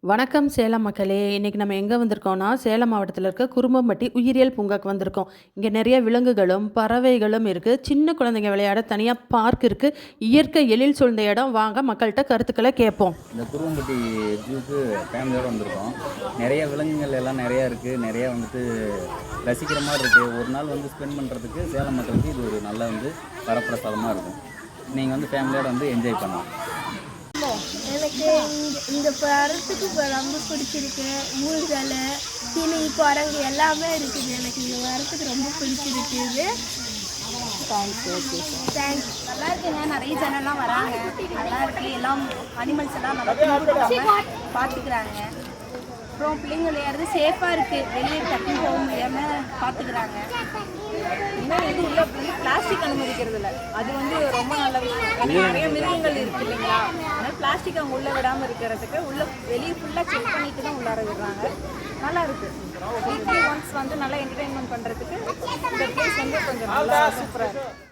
வணக்கம் சேலம் மக்களே. இன்றைக்கி நம்ம எங்கே வந்திருக்கோம்னா, சேலம் மாவட்டத்தில் இருக்க குரும்பம்பட்டி உயிரியல் பூங்காக்கு வந்திருக்கோம். இங்கே நிறைய விலங்குகளும் பறவைகளும் இருக்குது. சின்ன குழந்தைங்க விளையாட தனியாக பார்க் இருக்குது. இயற்கை எழில் சூழ்ந்த இடம். வாங்க மக்கள்கிட்ட கருத்துக்களை கேட்போம். இந்த குரும்பம்பட்டி ஜூக்கு ஃபேமிலியோடு வந்திருக்கோம். நிறைய விலங்குகள் எல்லாம் நிறையா இருக்குது. நிறையா ரசிக்கிற மாதிரி இருக்குது. ஒரு நாள் ஸ்பெண்ட் பண்ணுறதுக்கு சேலம் மக்களுக்கு இது ஒரு நல்ல வரப்பிரசாதமாக இருக்கும். நீங்கள் ஃபேமிலியோடு என்ஜாய் பண்ணலாம். எனக்கு இந்த படத்துக்கு இப்போ ரொம்ப பிடிச்சிருக்கு. ஊர்கள், கிளி, குரங்கு எல்லாமே இருக்குது. எனக்கு இந்த வரத்துக்கு ரொம்ப பிடிச்சிருக்குது. தேங்க்ஸ். நல்லா இருக்குங்க. நிறைய ஜனம்லாம் வராங்க. நல்லா இருக்கு. எல்லாம் அனிமல்ஸ் எல்லாம் நல்லா பார்த்துக்கிறாங்க. அப்புறம் பிள்ளைங்க விளையாடுறது சேஃபாக இருக்குது. வெளியே தட்டி போக முடியாமல் பார்த்துக்கிறாங்க. இன்னும் இது உள்ள பிளாஸ்டிக் அனுமதிக்கிறது இல்லை. அது ரொம்ப நல்ல விஷயம். நிறைய மிருகங்கள் இருக்குது இல்லைங்களா, அதனால் பிளாஸ்டிக் அவங்க உள்ளே விடாமல் இருக்கிறதுக்கு வெளியே ஃபுல்லாக செக் பண்ணிட்டு தான் உள்ளார விடுறாங்க. நல்லா இருக்குது. வீக்லி ஒன்ஸ் நல்லா என்டர்டெயின்மெண்ட் பண்ணுறதுக்கு இந்த பிளேஸ் கொஞ்சம் நல்லா சூப்பராக இருக்குது.